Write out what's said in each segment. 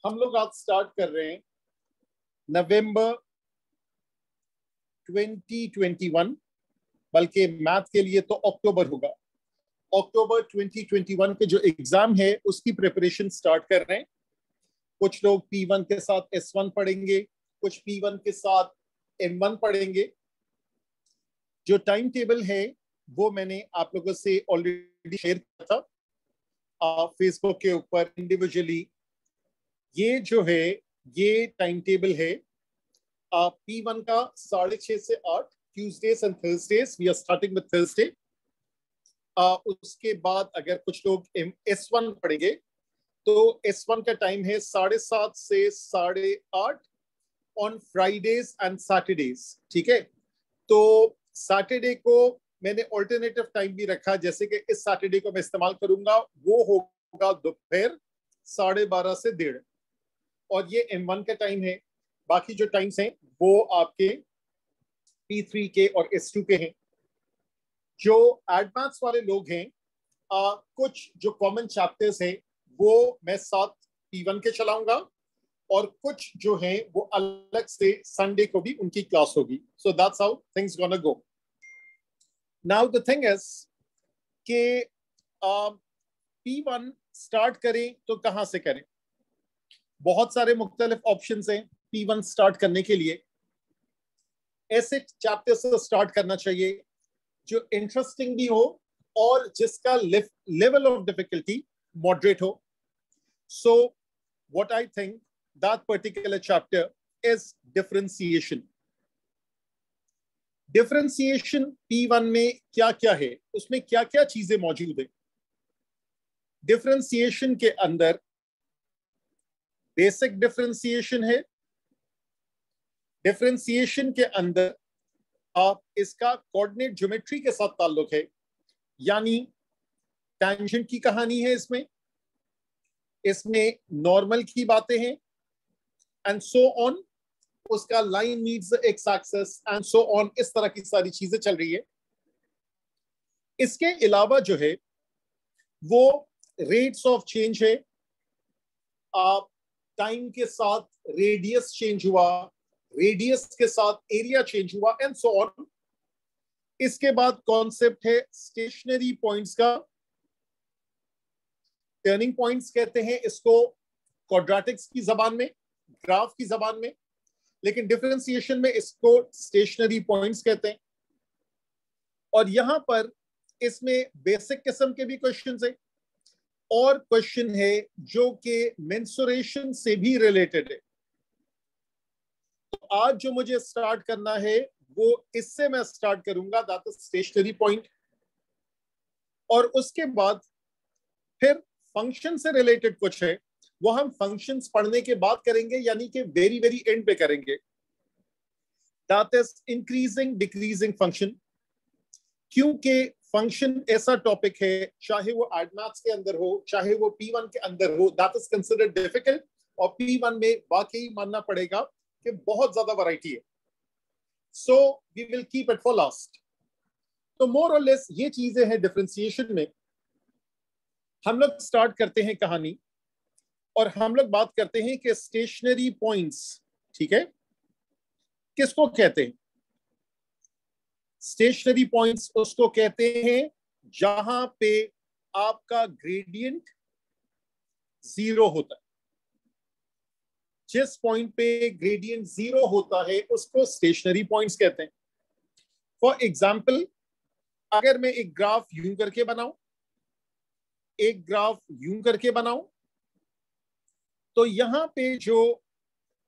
हम लोग आज स्टार्ट कर रहे हैं नवंबर 2021, बल्कि मैथ के लिए तो अक्टूबर होगा। अक्टूबर 2021 के जो एग्जाम है उसकी प्रिपरेशन स्टार्ट कर रहे हैं। कुछ लोग P1 के साथ S1 पढ़ेंगे, कुछ P1 के साथ M1 पढ़ेंगे। जो टाइम टेबल है वो मैंने आप लोगों से ऑलरेडी शेयर किया था फेसबुक के ऊपर इंडिविजुअली। ये जो है ये टाइम टेबल है P1 का 6:30 से 8, Tuesdays and Thursdays. We are starting with Thursday. उसके बाद अगर कुछ लोग S1 पढ़ेंगे तो S1 का टाइम है 7:30 से 8:30 ऑन फ्राइडेज एंड सैटरडेज। ठीक है, तो सैटरडे को मैंने ऑल्टरनेटिव टाइम भी रखा, जैसे कि इस सैटरडे को मैं इस्तेमाल करूंगा, वो होगा दोपहर 12:30 से 1:30, और ये M1 का टाइम है। बाकी जो टाइम्स हैं वो आपके P3 के और S2 के हैं। जो एडवांस वाले लोग हैं, कुछ जो कॉमन चैप्टर्स हैं वो मैं साथ P1 के चलाऊंगा, और कुछ जो हैं वो अलग से संडे को भी उनकी क्लास होगी। So that's how things gonna go. Now the thing is कि P1 स्टार्ट करें तो कहां से करें? बहुत सारे मुख्तलिफ ऑप्शंस हैं P1 स्टार्ट करने के लिए। ऐसे चैप्टर से स्टार्ट करना चाहिए जो इंटरेस्टिंग भी हो और जिसका लेवल ऑफ डिफिकल्टी मॉडरेट हो। So what I think that particular chapter is differentiation. Differentiation P1 में क्या क्या है, उसमें क्या क्या चीजें मौजूद है? डिफरेंशिएशन के अंदर बेसिक डिफरेंशिएशन है। डिफरेंशिएशन के अंदर आप इसका कोऑर्डिनेट ज्योमेट्री के साथ ताल्लुक है, यानी टैंजेंट की कहानी है इसमें नॉर्मल की बातें हैं एंड सो ऑन। उसका line meets the x axis and so on, इस तरह की सारी चीजें चल रही है। इसके अलावा जो है वो रेट्स ऑफ चेंज है। आप टाइम के साथ रेडियस चेंज हुआ, रेडियस के साथ एरिया चेंज हुआ एंड सो ऑन। इसके बाद कॉन्सेप्ट है स्टेशनरी पॉइंट्स का। टर्निंग पॉइंट्स कहते हैं इसको क्वाड्रेटिक्स की जबान में, ग्राफ की जबान में, लेकिन डिफरेंशिएशन में इसको स्टेशनरी पॉइंट्स कहते हैं। और यहां पर इसमें बेसिक किस्म के भी क्वेश्चंस हैं और क्वेश्चन है जो कि मेंसुरेशन से भी रिलेटेड है। तो आज जो मुझे स्टार्ट करना है वो इससे मैं स्टार्ट करूंगा, दैट इज स्टेशनरी पॉइंट। और उसके बाद फिर फंक्शन से रिलेटेड कुछ है वो हम फंक्शंस पढ़ने के बाद करेंगे, यानी कि वेरी वेरी एंड पे करेंगे। That is increasing decreasing function. क्योंकि फंक्शन ऐसा टॉपिक है, चाहे वो एडमैथ्स के अंदर हो चाहे वो P1 के अंदर हो, दैट इज कंसिडर्ड डिफिकल्ट। और P1 में वाकई मानना पड़ेगा कि बहुत ज्यादा वैरायटी है। So we will keep it for last. तो मोर और लेस ये चीजें हैं डिफरेंशिएशन में। हम लोग स्टार्ट करते हैं कहानी और हम लोग बात करते हैं कि स्टेशनरी पॉइंट्स, ठीक है, किसको कहते हैं? स्टेशनरी पॉइंट्स उसको कहते हैं जहां पे आपका ग्रेडियंट 0 होता है। जिस पॉइंट पे ग्रेडियंट 0 होता है उसको स्टेशनरी पॉइंट्स कहते हैं। फॉर एग्जाम्पल, अगर मैं एक ग्राफ यूं करके बनाऊं, एक ग्राफ यूं करके बनाऊं, तो यहां पे जो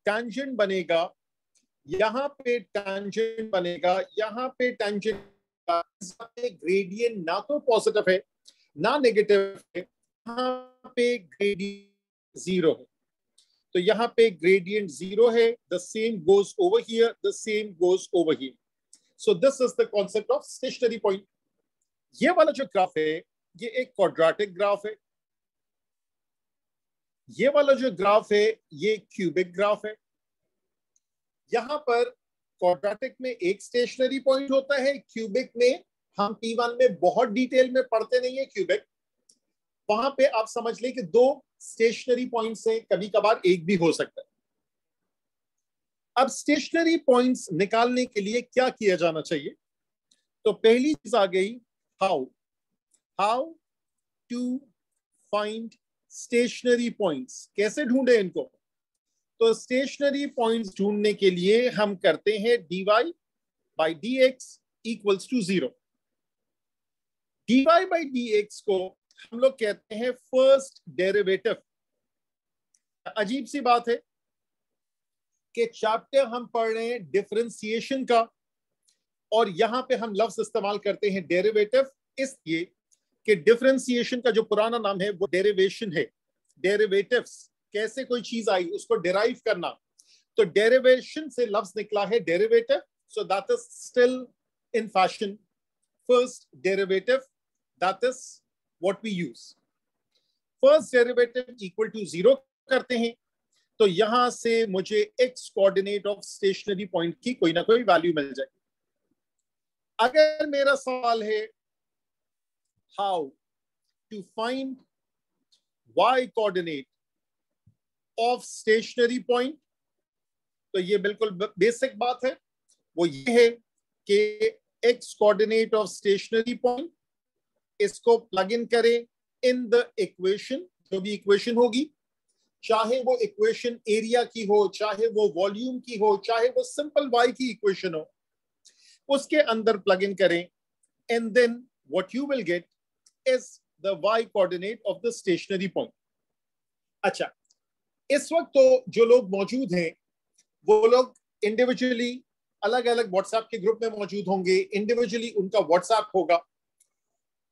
टैंजेंट बनेगा, यहां पे टैंजेंट बनेगा, यहां पे टैंजेंट, ग्रेडियंट ना तो पॉजिटिव है ना नेगेटिव है, यहां पे ग्रेडियंट 0 है। तो यहां पे ग्रेडियंट 0 है, the same goes over here, the same goes over here. So this is the concept of stationary point. ये वाला जो ग्राफ है ये एक क्वाड्रेटिक ग्राफ है। ये वाला जो ग्राफ है ये क्यूबिक ग्राफ है। यहां पर क्वाड्रेटिक में एक स्टेशनरी पॉइंट होता है, क्यूबिक में हम P1 में बहुत डिटेल में पढ़ते नहीं है क्यूबिक। वहां पे आप समझ लें कि 2 स्टेशनरी पॉइंट से कभी कभार एक भी हो सकता है। अब स्टेशनरी पॉइंट्स निकालने के लिए क्या किया जाना चाहिए? तो पहली चीज आ गई how to find stationary points, कैसे ढूंढे इनको? तो स्टेशनरी पॉइंट्स ढूंढने के लिए हम करते हैं dy by dx equals to 0। dy by dx को हम लोग कहते हैं फर्स्ट डेरिवेटिव। अजीब सी बात है कि चैप्टर हम पढ़ रहे हैं डिफरेंशिएशन का और यहां पे हम लफ्ज इस्तेमाल करते हैं डेरिवेटिव, इसलिए कि डिफरेंशिएशन का जो पुराना नाम है वो डेरिवेशन है। डेरिवेटिव्स, कैसे कोई चीज आई उसको डिराइव करना, तो डेरिवेशन से लफ्ज निकला है derivative. So that is still in fashion, first derivative, that is what we use. First derivative equal to 0 करते हैं तो यहां से मुझे X coordinate of stationary point की कोई ना कोई वैल्यू मिल जाएगी। अगर मेरा सवाल है how to find y coordinate of stationary point, तो ये बिल्कुल बेसिक बात है, वो ये है कि x coordinate of stationary point, इसको प्लग इन करें इन द इक्वेशन, जो भी इक्वेशन होगी, चाहे वो इक्वेशन एरिया की हो, चाहे वो वॉल्यूम की हो, चाहे वो सिंपल y की इक्वेशन हो, उसके अंदर प्लग इन करें and then what you will get is the y coordinate of the stationary point. अच्छा, इस वक्त तो जो लोग मौजूद हैं वो लोग इंडिविजुअली अलग अलग व्हाट्सएप के ग्रुप में मौजूद होंगे, इंडिविजुअली उनका व्हाट्सएप होगा।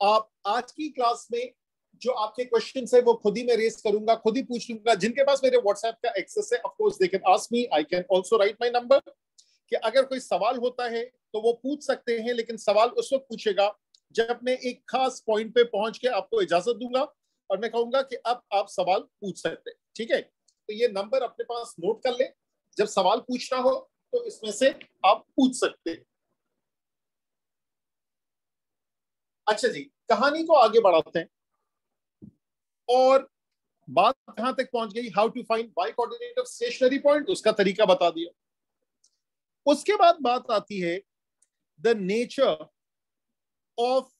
आप आज की क्लास में जो आपके क्वेश्चन है वो खुद ही मैं रेस करूंगा, खुद ही पूछ लूंगा। जिनके पास मेरे व्हाट्सएप का एक्सेस है, of course they can ask me, I can also right my number, कि अगर कोई सवाल होता है तो वो पूछ सकते हैं, लेकिन सवाल उस वक्त पूछेगा जब मैं एक खास पॉइंट पे पहुंच के आपको इजाजत दूंगा और मैं कहूंगा कि अब आप सवाल पूछ सकते हैं। ठीक है, तो ये नंबर अपने पास नोट कर ले, जब सवाल पूछना हो तो इसमें से आप पूछ सकते हैं। अच्छा जी, कहानी को आगे बढ़ाते हैं और बात कहां तक पहुंच गई? How to find y coordinate of stationary point, उसका तरीका बता दिया। उसके बाद बात आती है the nature of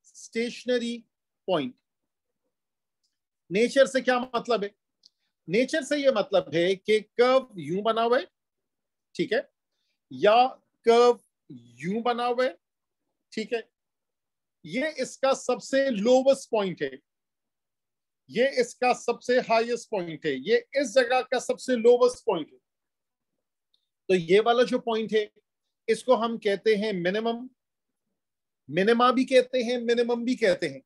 stationary point. Nature से क्या मतलब है? नेचर से यह मतलब है कि कर्व यूं बना हुआ है, ठीक है, या कर्व यूं बना हुआ है, ठीक है, ये इसका सबसे लोवेस्ट पॉइंट है, ये इसका सबसे हाईएस्ट पॉइंट है, ये इस जगह का सबसे लोवेस्ट पॉइंट है। तो ये वाला जो पॉइंट है इसको हम कहते हैं मिनिमम, मिनिमा भी कहते हैं, मिनिमम भी कहते हैं,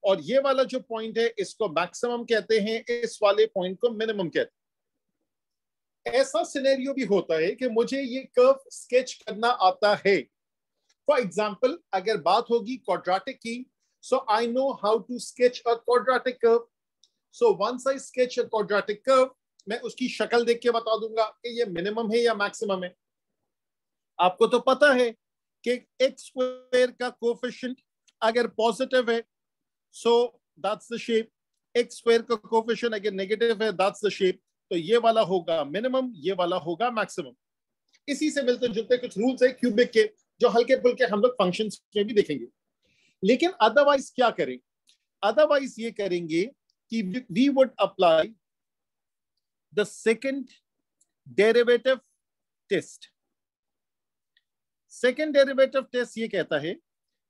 और ये वाला जो पॉइंट है इसको मैक्सिमम कहते हैं, इस वाले पॉइंट को मिनिमम कहते हैं। ऐसा सिनेरियो भी होता है कि मुझे ये कर्व स्केच करना आता है। फॉर एग्जाम्पल, अगर बात होगी क्वाड्रेटिक की, so I know how to sketch a quadratic curve. So once I sketch a quadratic curve, मैं उसकी शक्ल देख के बता दूंगा कि ये मिनिमम है या मैक्सिमम है। आपको तो पता है कि एक्स स्क्वायर का कोफिशिएंट अगर पॉजिटिव है so that's the shape, x square का कोफिशिएंट अगर नेगेटिव है दैट्स द शेप। तो ये वाला होगा मिनिमम, ये वाला होगा मैक्सिमम। इसी से मिलते जुलते कुछ रूल्स है क्यूबिक के, जो हल्के फुल्के हम लोग फंक्शंस में भी देखेंगे। लेकिन अदरवाइज क्या करें? अदरवाइज ये करेंगे कि we would apply the second derivative test. Second derivative test ये कहता है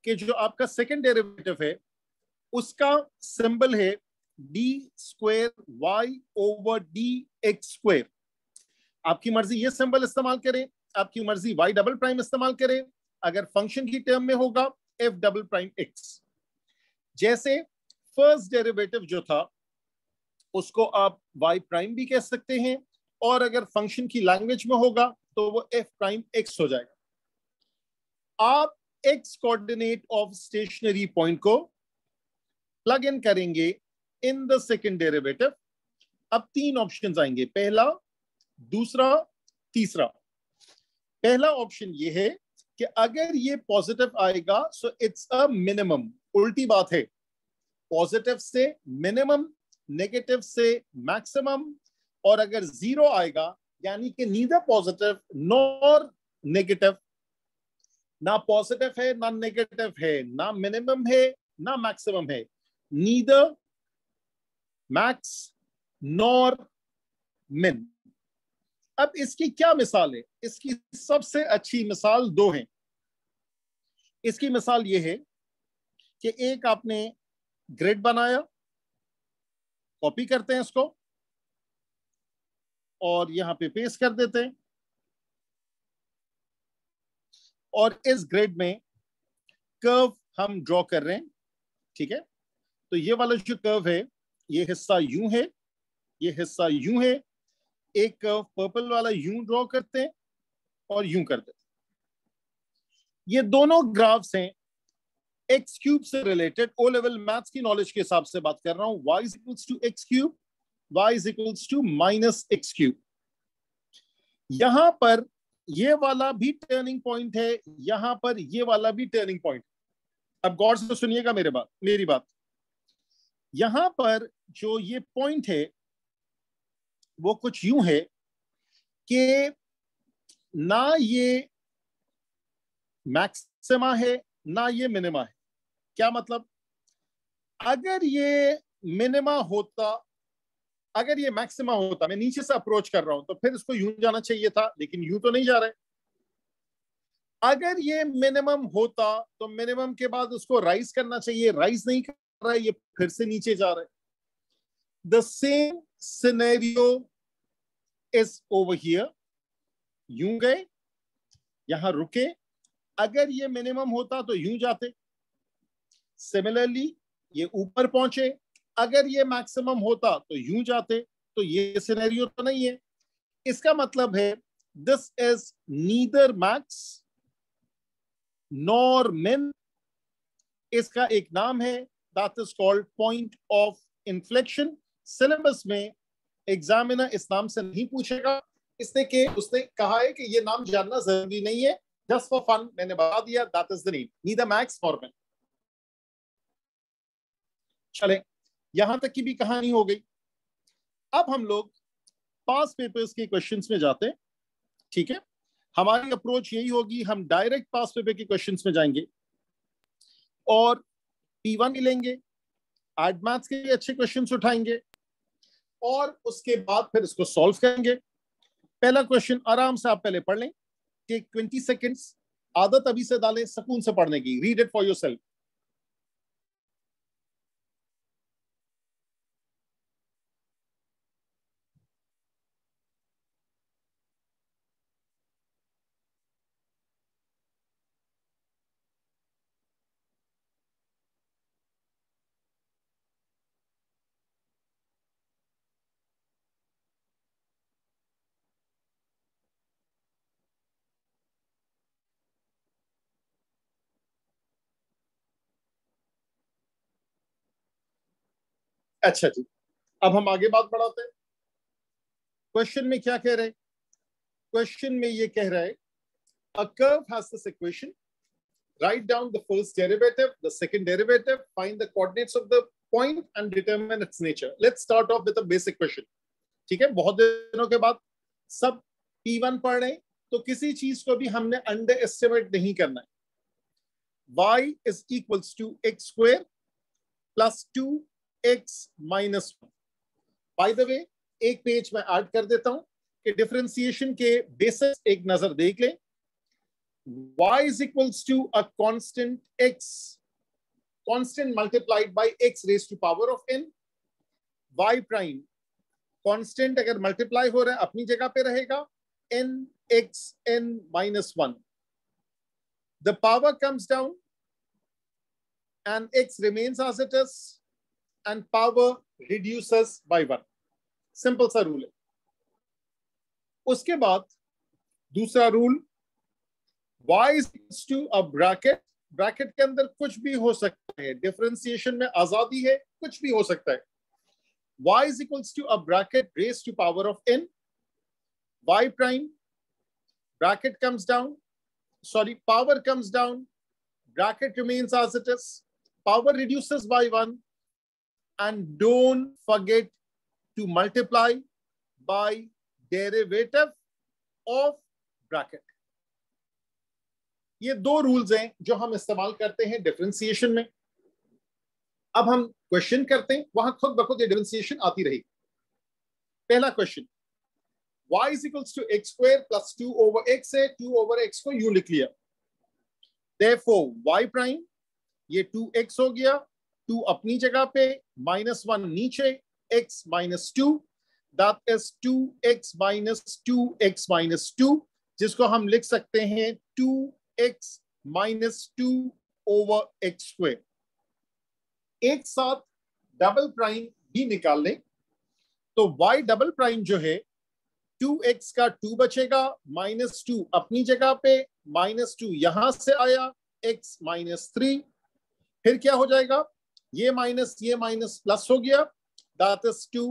कि जो आपका सेकंड डेरिवेटिव है उसका सिंबल है D square Y over D X square. आपकी मर्जी ये सिंबल इस्तेमाल करें, आपकी मर्जी वाई डबल प्राइम इस्तेमाल करें, अगर फंक्शन की टर्म में होगा एफ डबल प्राइम एक्स। जैसे फर्स्ट डेरिवेटिव जो था उसको आप वाई प्राइम भी कह सकते हैं, और अगर फंक्शन की लैंग्वेज में होगा तो वो एफ प्राइम एक्स हो जाएगा। आप x coordinate of stationary point को प्लग इन करेंगे इन द सेकंड डेरिवेटिव। अब तीन ऑप्शंस आएंगे, पहला, दूसरा, तीसरा। पहला ऑप्शन ये है कि अगर ये पॉजिटिव आएगा सो इट्स अ मिनिमम। उल्टी बात है, पॉजिटिव से मिनिमम नेगेटिव से मैक्सिमम, और अगर 0 आएगा यानी कि नीदर पॉजिटिव नॉर नेगेटिव, ना पॉजिटिव है ना नेगेटिव है, ना मिनिमम है ना मैक्सिमम है, नीदर मैक्स नॉर मिन। अब इसकी क्या मिसाल है? इसकी सबसे अच्छी मिसाल दो हैं। इसकी मिसाल ये है कि एक आपने ग्रिड बनाया, कॉपी करते हैं इसको और यहां पे पेस्ट कर देते हैं, और इस ग्रिड में कर्व हम ड्रॉ कर रहे हैं। ठीक है, तो ये वाला जो कर्व है, ये हिस्सा यूं है, ये हिस्सा यूं है। एक कर्व पर्पल वाला यूं ड्रॉ करते हैं और यूं करते हैं। ये दोनों ग्राफ्स हैं एक्स क्यूब से रिलेटेड। ओ लेवल मैथ्स की नॉलेज के हिसाब से बात कर रहा हूं। y is equals to X cube, y is equals to minus X cube. यहां पर ये वाला भी टर्निंग पॉइंट है, यहां पर ये वाला भी टर्निंग पॉइंट। अब गौर से सुनिएगा मेरी बात। यहां पर जो ये पॉइंट है वो कुछ यूं है कि ना ये मैक्सिमा है ना ये मिनिमा है। क्या मतलब? अगर ये मिनिमा होता, अगर ये मैक्सिमा होता, मैं नीचे से अप्रोच कर रहा हूं तो फिर इसको यूं जाना चाहिए था, लेकिन यूं तो नहीं जा रहा है। अगर ये मिनिमम होता तो मिनिमम के बाद उसको राइज करना चाहिए, राइज नहीं कर रहा है, ये फिर से नीचे जा रहा है। The same scenario is over here. यूं गए, यहां रुके, अगर ये मिनिमम होता तो यूं जाते। सिमिलरली ये ऊपर पहुंचे, अगर ये मैक्सिमम होता तो यूं जाते। तो ये सिनेरियो तो नहीं है। इसका मतलब है this is neither max nor मिन। इसका एक नाम है, that is called point of inflection. Syllabus में एग्जामिनर इस नाम से नहीं पूछेगा, इसने उसने कहा है कि ये नाम जानना जरूरी नहीं है, जस्ट फॉर फन मैंने बता दिया, that is the name, neither max nor मिन। चले, यहां तक की भी कहानी हो गई। अब हम लोग पास पेपर्स के क्वेश्चंस में जाते हैं। ठीक है, हमारी अप्रोच यही होगी, हम डायरेक्ट पास पेपर के क्वेश्चंस में जाएंगे और P1 लेंगे, एड मैथ्स के अच्छे क्वेश्चंस उठाएंगे और उसके बाद फिर इसको सॉल्व करेंगे। पहला क्वेश्चन आराम से आप पहले पढ़ लें, टेक 20 सेकेंड्स, आदत अभी से डालें सुकून से पढ़ने की। Read it for yourself. अच्छा जी, अब हम आगे बात बढ़ाते हैं। क्वेश्चन में क्या कह रहे हैं? क्वेश्चन में ये कह रहा है, a curve has this equation, write down the first derivative, the second derivative, find the coordinates of the point and determine its nature. Let's start off with a basic question. ठीक है, बहुत दिनों के बाद सब P1 पढ़ रहे हैं, तो किसी चीज को भी हमने अंडर एस्टिमेट नहीं करना है। y is equals to x square plus 2x minus 1. By the way, एक पेज में ऐड कर देता हूं कि डिफरेंशिएशन के बेसिस एक नजर देख लें। y is equals to a constant x, constant multiplied by x raised to power of n. y prime constant अगर मल्टीप्लाई हो रहा है अपनी जगह पे रहेगा, n x n minus 1. The power comes down and x remains as it is and power reduces by 1. Simple सा rule है। उसके बाद दूसरा rule, y is equals to a bracket, bracket के अंदर कुछ भी हो सकता है, डिफरेंशिएशन में आजादी है, कुछ भी हो सकता है। y is equals to a bracket raised to power of n, y prime, bracket comes down, sorry, power comes down, bracket remains as it is, power reduces by 1, and don't forget to multiply by derivative of bracket. ये दो rules हैं जो हम इस्तेमाल करते हैं differentiation में. अब हम क्वेश्चन करते हैं, वहां खुद ब खुद ये डिफरेंशिएशन आती रहेगी. पहला question, y is equals to x square plus 2 over x है. 2 over x को यू लिख लिया. Therefore y प्राइम ये 2x हो गया, 2 अपनी जगह पे, -1 नीचे, x minus 2, that is 2x minus 2x minus 2, जिसको हम लिख सकते हैं 2x minus 2 over x square. एक साथ डबल प्राइम भी निकाल लें तो y डबल प्राइम जो है 2x का 2 बचेगा, -2 अपनी जगह पे, -2 यहां से आया, x -3. फिर क्या हो जाएगा, ये माइनस प्लस हो गया, that is 2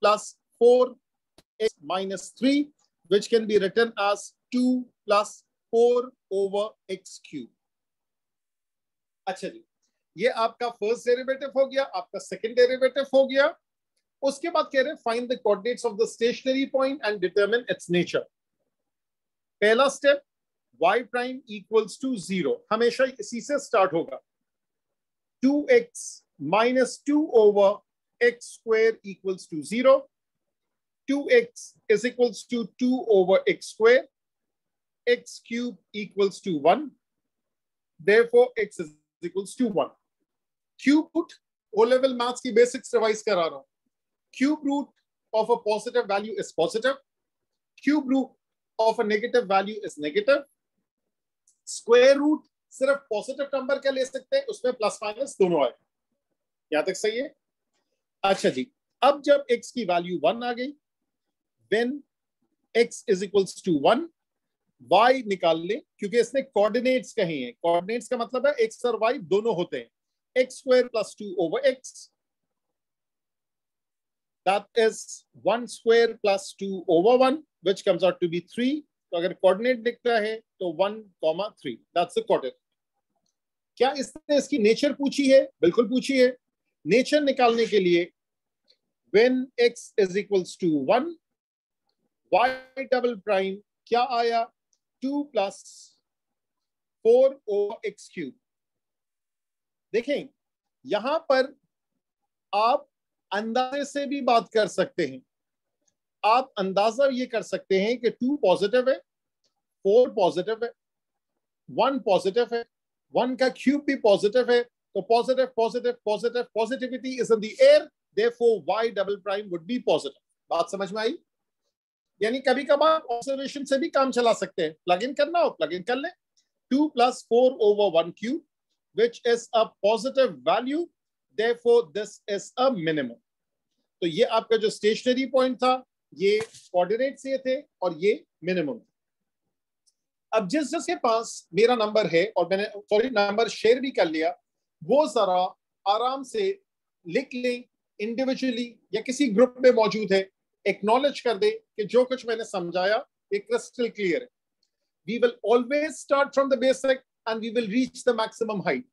plus 4x minus 3, which can be written as 2 plus 4 over x cube. अच्छा जी, ये आपका फर्स्ट डेरिवेटिव हो गया, आपका सेकंड डेरिवेटिव हो गया. उसके बाद कह रहे हैं find the coordinates of the stationary point and determine its nature. पहला step, y prime equals to 0, हमेशा इसी से स्टार्ट होगा. 2x minus 2 over x square equals to 0. 2x is equals to 2 over x square. X cube equals to 1. Therefore, x is equals to 1. Cube root, O-level maths की basics revise करा रहा हूँ. Cube root of a positive value is positive. Cube root of a negative value is negative. Square root सिर्फ positive number क्या ले सकते हैं, उसमें प्लस माइनस दोनों आए. यहां तक सही है. अच्छा जी, अब जब x की वैल्यू 1 आ गई, when x is equals to 1, y निकाल ले, क्योंकि इसने कोऑर्डिनेट्स कहे हैं. कोऑर्डिनेट्स का मतलब है x और y दोनों होते हैं. x square plus 2 over x, that is 1 square plus 2 over 1, which comes out to be 3. तो अगर कोऑर्डिनेट दिखता है तो 1,3, that's the coordinate. क्या इसने इसकी नेचर पूछी है? बिल्कुल पूछी है. नेचर निकालने के लिए when x is equals to 1, y double prime क्या आया, 2 plus 4 over x cube. देखें, यहां पर आप अंदाजे से भी बात कर सकते हैं. आप अंदाजा ये कर सकते हैं कि 2 पॉजिटिव है, 4 पॉजिटिव है, 1 पॉजिटिव है, 1 का क्यूब भी पॉजिटिव है, तो positive positive positive, positivity is in the air, therefore y double prime would be positive. बात समझ में आई? यानी कभी कभार ऑब्जर्वेशन से भी काम चला सकते हैं. प्लग इन करना हो प्लग इन कर ले. 2 plus 4 over 1 cube, which is a positive value, therefore this is a minimum. तो ये आपका जो स्टेशनरी पॉइंट था, ये कोऑर्डिनेट्स ये थे और ये मिनिमम. अब जिसके पास मेरा नंबर है और मैंने नंबर शेयर भी कर लिया, वो जरा आराम से लिख लें इंडिविजुअली या किसी ग्रुप में मौजूद है, एक्नॉलेज कर दे कि जो कुछ मैंने समझाया ये क्रिस्टल क्लियर है. We will always start from the basic and we will reach the maximum height.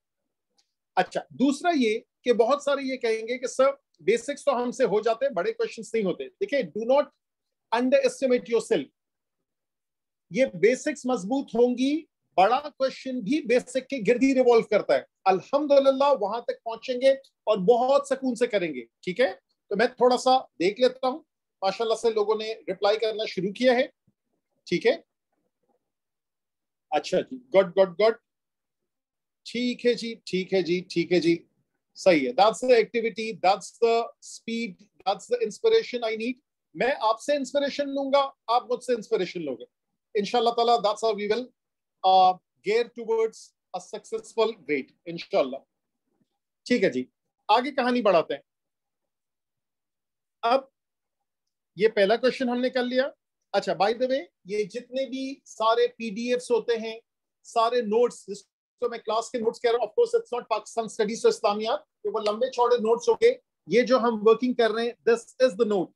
अच्छा, दूसरा ये कि बहुत सारे ये कहेंगे कि सर बेसिक्स तो हमसे हो जाते हैं, बड़े क्वेश्चंस नहीं होते. देखिए, do not under estimate yourself. ये बेसिक्स मजबूत होंगी, बड़ा क्वेश्चन भी बेसिक के गिर्द ही रिवॉल्व करता है. अल्हम्दुलिल्लाह वहां तक पहुंचेंगे और बहुत सुकून से करेंगे. ठीक है, तो मैं थोड़ा सा देख लेता हूं. माशाल्लाह से लोगों ने रिप्लाई करना शुरू किया है. ठीक है, अच्छा जी, गुड गुड गुड. ठीक है जी, ठीक है जी, ठीक है जी, सही है. That's the activity, that's the speed, that's the inspiration I need. मैं आपसे इंस्पिरेशन लूंगा, आप मुझसे इंस्पिरेशन लोगे इंशाल्लाह ताला. That's how we will gear towards a successful grade इंशाल्लाह. ठीक है जी, आगे कहानी बढ़ाते हैं. अब ये पहला क्वेश्चन हमने कर लिया. अच्छा, बाय द वे, ये जितने भी सारे पीडीएफ्स होते हैं, सारे नोट्स, जिसको मैं क्लास के नोट्स कह रहा हूं, of course it's not Pakistan studies और इस्लामियात, तो वो लंबे चौड़े नोट्स होंगे. ये जो हम वर्किंग कर रहे हैं, दिस इज द नोट.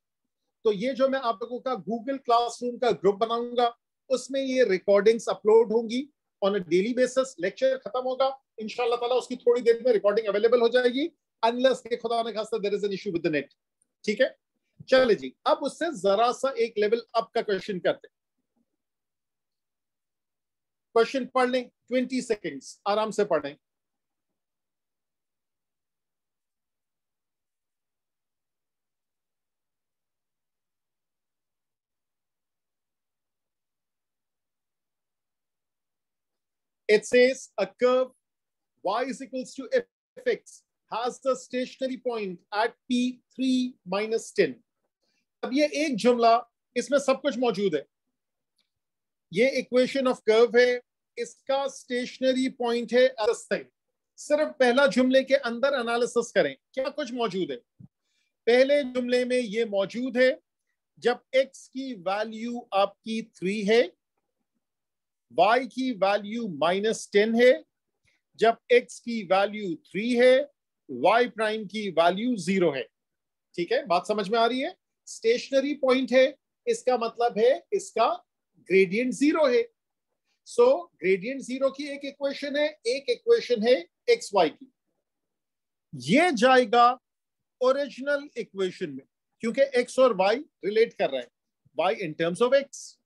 तो ये जो मैं आप लोगों का गूगल क्लासरूम का ग्रुप बनाऊंगा, उसमें ये रिकॉर्डिंग्स अपलोड होंगी on a daily basis. Lecture खत्म होगा इंशाल्लाह ताला, उसकी थोड़ी देर में रिकॉर्डिंग अवेलेबल हो जाएगी. अनलेस के खुदा ने खासा there is an issue with the net. ठीक है, चले जी, अब उससे जरा सा एक लेवल अप का क्वेश्चन करते हैं। क्वेश्चन पढ़ लें, 20 सेकेंड्स आराम से पढ़ें। It says a curve y is equals to fx has the stationary point at p3 minus 10। अब ये एक जुमला, इसमें सब कुछ मौजूद है। ये इक्वेशन ऑफ कर्व है, इसका स्टेशनरी पॉइंट है एस। सिर्फ पहला जुमले के अंदर एनालिसिस करें क्या कुछ मौजूद है। पहले जुमले में ये मौजूद है जब x की वैल्यू आपकी 3 है, y की वैल्यू -10 है, जब x की वैल्यू 3 है, y प्राइम की वैल्यू 0 है। ठीक है, बात समझ में आ रही है। स्टेशनरी पॉइंट है, इसका मतलब है इसका ग्रेडियंट 0 है। सो ग्रेडियंट 0 की एक इक्वेशन है, एक इक्वेशन है एक्स वाई की। ये जाएगा ओरिजिनल इक्वेशन में क्योंकि x और y रिलेट कर रहे हैं, y in terms of x।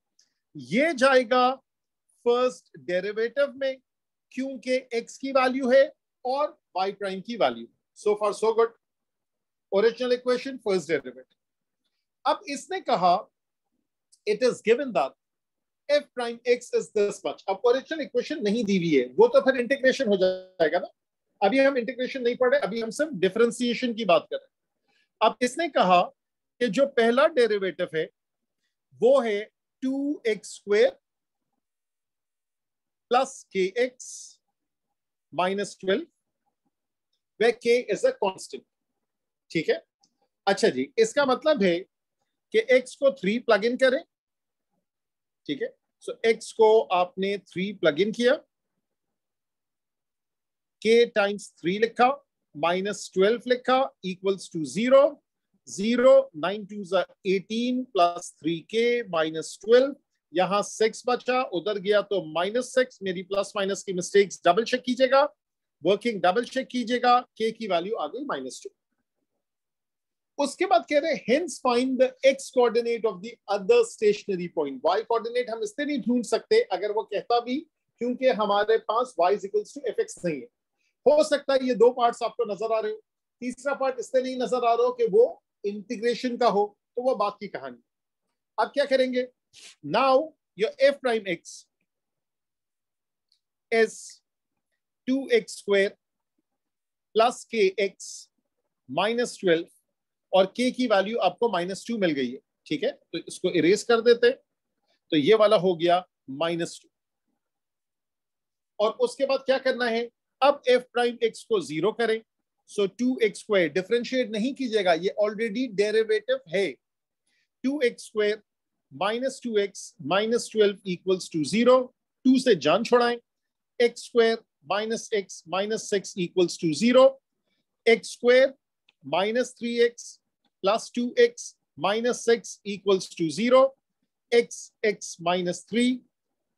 ये जाएगा फर्स्ट डेरिवेटिव में क्योंकि x की वैल्यू है और y प्राइम की value. So far so good, original equation first derivative. अब इसने कहा it is given that f prime x is this much. अब ओरिजिनल इक्वेशन नहीं दी हुई है, वो तो फिर इंटीग्रेशन हो जाएगा ना। अभी हम इंटीग्रेशन नहीं पढ़ रहे, अभी हम सिर्फ डिफरेंशिएशन की बात कर रहे हैं। अब इसने कहा कि जो पहला डेरिवेटिव है वो है 2x² plus kx minus 12 where k is a constant। ठीक है, अच्छा जी, इसका मतलब है कि x को 3 प्लग इन करें। ठीक है, सो x को आपने 3 प्लग इन किया, k टाइम्स 3 लिखा, -12 लिखा, equals to 0। 0 9 2 18 plus 3k minus 12, यहां 6 बचा, उधर गया तो -6। मेरी प्लस माइनस की मिस्टेक्स डबल चेक कीजिएगा, वर्किंग डबल चेक कीजिएगा, k की वैल्यू आ गई -2। उसके बाद कह रहे हैं hence find the x coordinate of the other stationary point. y coordinate हम इससे नहीं ढूंढ सकते अगर वो कहता भी, क्योंकि हमारे पास y is equals to fx नहीं है। हो सकता है ये दो पार्ट्स आपको नजर आ रहे हो, तीसरा पार्ट इससे नहीं नजर आ रहा हो कि वो इंटीग्रेशन का हो, तो वो बात की कहानी। अब क्या करेंगे, now your f prime x is 2x² plus kx minus 12 और k की वैल्यू आपको -2 मिल गई है। ठीक है, तो इसको इरेज कर देते, तो ये वाला हो गया -2। और उसके बाद क्या करना है, अब f प्राइम x को 0 करें। सो 2x² डिफरेंशिएट नहीं कीजिएगा, ये ऑलरेडी डेरिवेटिव है। 2x² minus 2x minus 12 equals to 0। 2 से जान छोड़ाएं, x² minus x minus 6 equals to 0। x² minus 3x plus 2x minus 6 equals to 0। x minus 3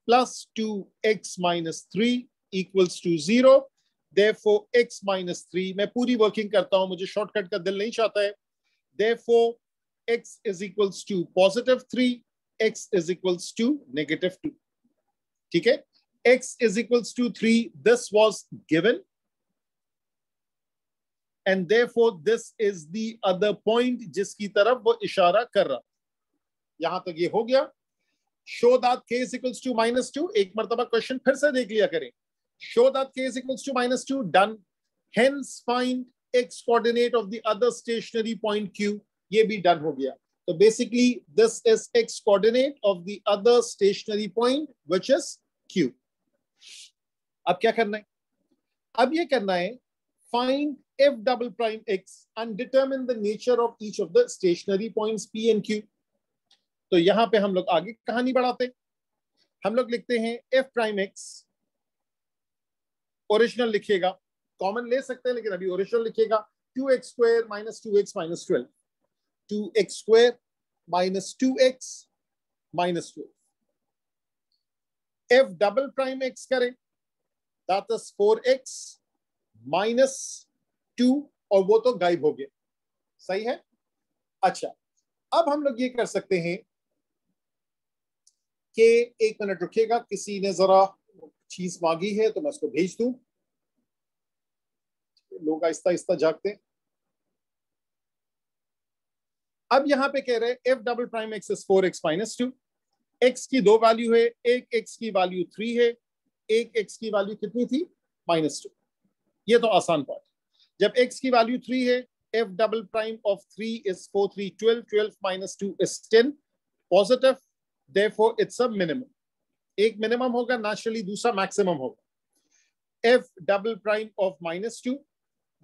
plus 2x minus 3 equals to 0। Therefore x minus 3, मैं पूरी working करता हूं, मुझे shortcut का दिल नहीं चाहता है। Therefore x is equals to +3, x is equals to -2। ठीक है, x is equals to 3, this was given and therefore this is the other point जिसकी तरफ वो इशारा कर रहा। यहां तक ये हो गया। show that k is equals to -2, एक मर्तबा क्वेश्चन फिर से देख लिया करें। show that k is equals to -2, done। hence find x coordinate of the other stationary point q, ये भी डन हो गया। तो basically this is x coordinate of the other stationary point which is q। अब क्या करना है, अब ये करना है find f double prime x and determine the nature of each of the stationary points p and q। तो यहां पे हम लोग आगे कहानी बढ़ाते हैं, हम लोग लिखते हैं f प्राइम x, ओरिजिनल लिखिएगा, कॉमन ले सकते हैं लेकिन अभी ओरिजिनल लिखिएगा, 2x² minus 2x minus 12, 2x² minus 2x minus 12। f double prime x करें, that is 4x माइनस 2 और वो तो गायब हो गया। सही है। अच्छा, अब हम लोग ये कर सकते हैं कि एक मिनट रुकिएगा, किसी ने जरा चीज मांगी है तो मैं उसको भेज दूं। लोग आहिस्ता आहिस्ता जागते हैं। अब यहां पे कह रहे हैं F double prime x is 4x minus 2। X की दो वैल्यू है, एक एक्स की वैल्यू 3 है, एक एक्स की वैल्यू कितनी थी? -2। ये तो आसान पार्ट। जब एक्स की वैल्यू 3 है, F double prime of 3 is 4 3 12, 12 minus 2 is 10, positive, therefore it's a minimum। एक मिनिमम होगा नेचुरली, दूसरा मैक्सिमम होगा। F double prime of -2,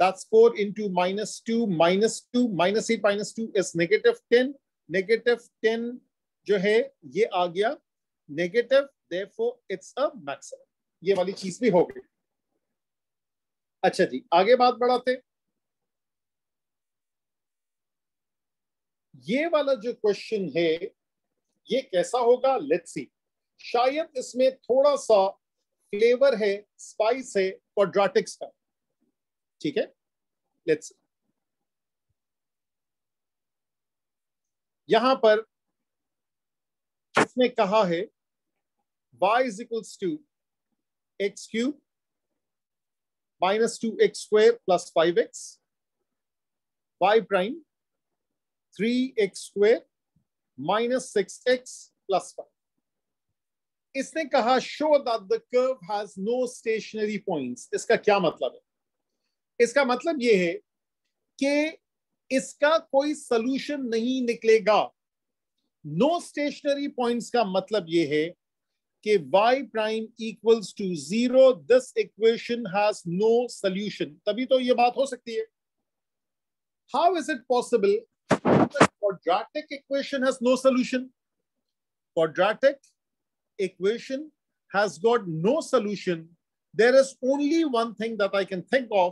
that's 4 into -2 -2 -8 -2 is -10। -10 जो है ये आ गया negative, therefore it's a maximum। ये वाली चीज भी हो गई। अच्छा जी, आगे बात बढ़ाते। ये वाला जो क्वेश्चन है ये कैसा होगा, लेट्स सी। शायद इसमें थोड़ा सा फ्लेवर है, स्पाइस है क्वाड्रेटिक्स का। ठीक है, लेट्स सी। यहां पर इसने कहा है y is equals to x cube minus 2x square plus 5x, y prime 3x square minus 6x plus 5। इसने कहा show that the curve has no stationary points. इसका क्या मतलब है? इसका मतलब यह है कि इसका कोई सॉल्यूशन नहीं निकलेगा। नो स्टेशनरी पॉइंट्स का मतलब यह है कि y prime equals to 0, this equation has no solution. तभी तो यह बात हो सकती है। How is it possible that quadratic equation has no solution? Quadratic equation has got no solution. There is only one thing that I can think of,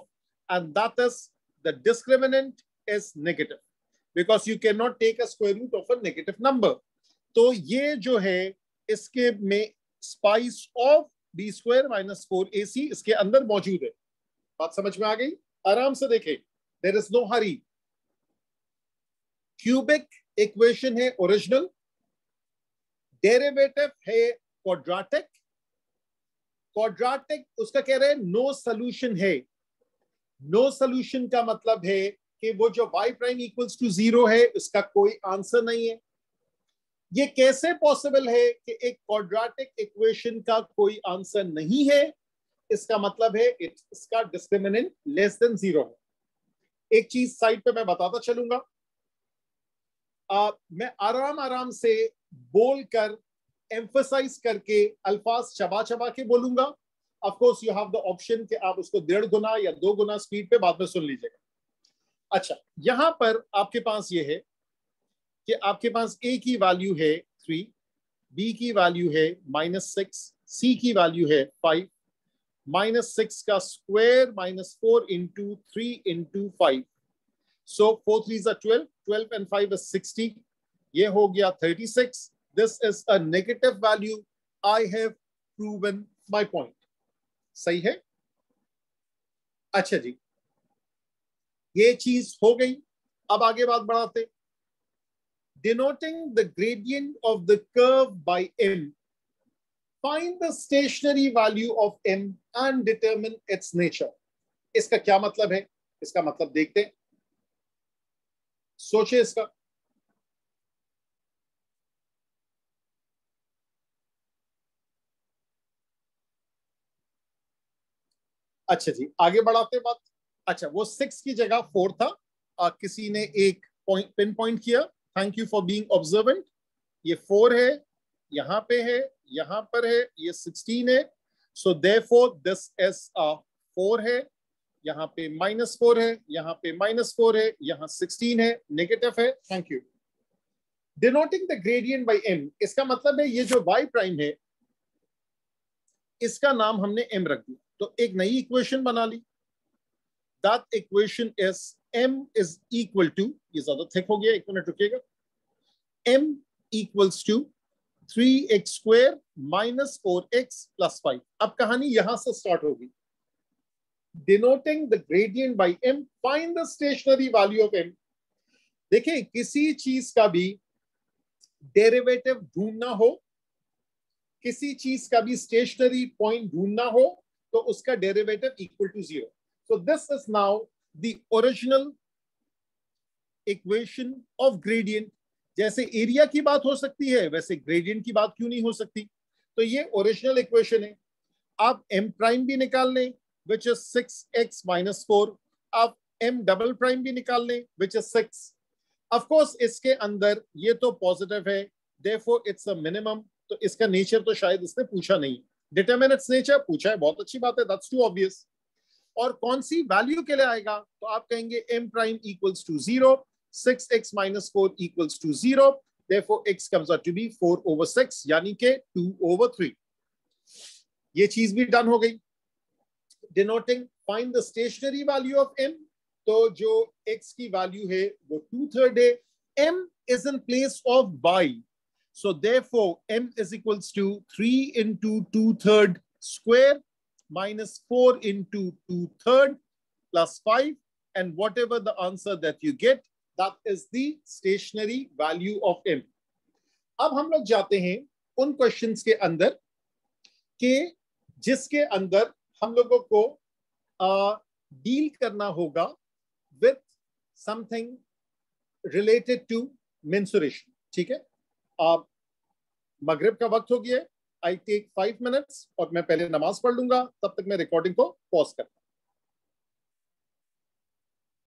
and that is the discriminant is negative, because you cannot take a square root of a negative number। तो ये जो है इसके में spice of b square minus 4ac इसके अंदर मौजूद है। बात समझ में आ गई? आराम से देखें, there is no hurry। Cubic equation है ओरिजिनल, डेरिवेटिव है क्वाड्रेटिक। क्वाड्रेटिक उसका कह रहे हैं नो सॉल्यूशन है। नो सॉल्यूशन का मतलब है कि वो जो y प्राइम इक्वल्स टू 0 है उसका कोई आंसर नहीं है। ये कैसे पॉसिबल है कि एक क्वाड्रेटिक इक्वेशन का कोई आंसर नहीं है? इसका मतलब है इसका डिस्क्रिमिनेंट लेस देन 0 है। एक चीज साइड पे मैं बताता चलूंगा। मैं आराम आराम से बोलकर एम्फसाइज करके अल्फाज चबा चबा के बोलूंगा। Of course you have the option कि आप उसको 1.5 गुना या 2 गुना स्पीड पे बाद में सुन लीजिएगा। अच्छा, यहां पर आपके पास ये है कि आपके पास a की वैल्यू है 3, b की वैल्यू है -6, c की वैल्यू है 5। -6 का square -4 into 3 into 5, so 4 3s are 12, 12 and 5 is 60। ये हो गया 36। This is a negative value। I have proven my point। सही है। अच्छा जी, ये चीज हो गई। अब आगे बात बढ़ाते। Denoting the gradient of the curve by m, find the stationary value of m and determine its nature। इसका क्या मतलब है? इसका मतलब देखते हैं, सोचे इसका। अच्छा जी, आगे बढ़ाते बात। अच्छा, वो 6 की जगह 4 था। किसी ने एक पॉइंट पिन पॉइंट किया, thank you for being observant. ये 4 है, यहां पे है, यहां पर है, ये 16 है। सो देयरफॉर दिस इज 4 है, यहां पे -4 है, यहां पे -4 है, यहां 16 है, नेगेटिव है। Thank you. Denoting the gradient by m, इसका मतलब है ये जो y प्राइम है इसका नाम हमने m रख दिया, तो एक नई इक्वेशन बना ली। That equation is m is equal to, ये ज्यादा थिक हो गया, एक मिनट रुकिएगा, m equals to 3x square -4x + 5। अब कहानी यहां से स्टार्ट होगी। denoting the gradient by m, find the stationary value of m. देखिए किसी चीज का भी डेरिवेटिव ढूंढना हो, किसी चीज का भी स्टेशनरी पॉइंट ढूंढना हो, तो उसका derivative equal to 0. So this is now the original equation of gradient. जैसे एरिया की बात हो सकती है, वैसे ग्रेडियंट की बात क्यों नहीं हो सकती? तो ये ओरिजिनल इक्वेशन है. आप m प्राइम भी निकाल लें, विच इज 6x minus 4. आप m डबल प्राइम भी निकाल लें, विच इज 6. ऑफ कोर्स इसके अंदर ये तो पॉजिटिव है, देयरफॉर इट्स अ मिनिमम. तो इसका नेचर तो शायद इसने पूछा नहीं. डिटरमिन इट्स नेचर पूछा है, बहुत अच्छी बात है, दैट्स टू ऑब्वियस. और कौन सी वैल्यू के लिए आएगा? तो आप कहेंगे m prime equals to 0, 6x minus 4 equals to 0. Therefore, x comes out to be 4/6, यानी के 2/3. ये चीज भी डन हो गई. Denoting find the stationary value of m. तो जो x की वैल्यू है वो 2/3 है. m is in place of by. So therefore, m is equals to 3 into 2/3 square minus 4 into 2/3 plus 5, and whatever the answer that you get, that is the stationary value of m. अब हम लोग जाते हैं उन questions के अंदर कि जिसके अंदर हम लोगों को डील करना होगा with something related to mensuration. ठीक है, मगरिब का वक्त हो गया है. आई टेक 5 minutes और मैं पहले नमाज पढ़ लूंगा, तब तक मैं रिकॉर्डिंग को पॉज करता हूं.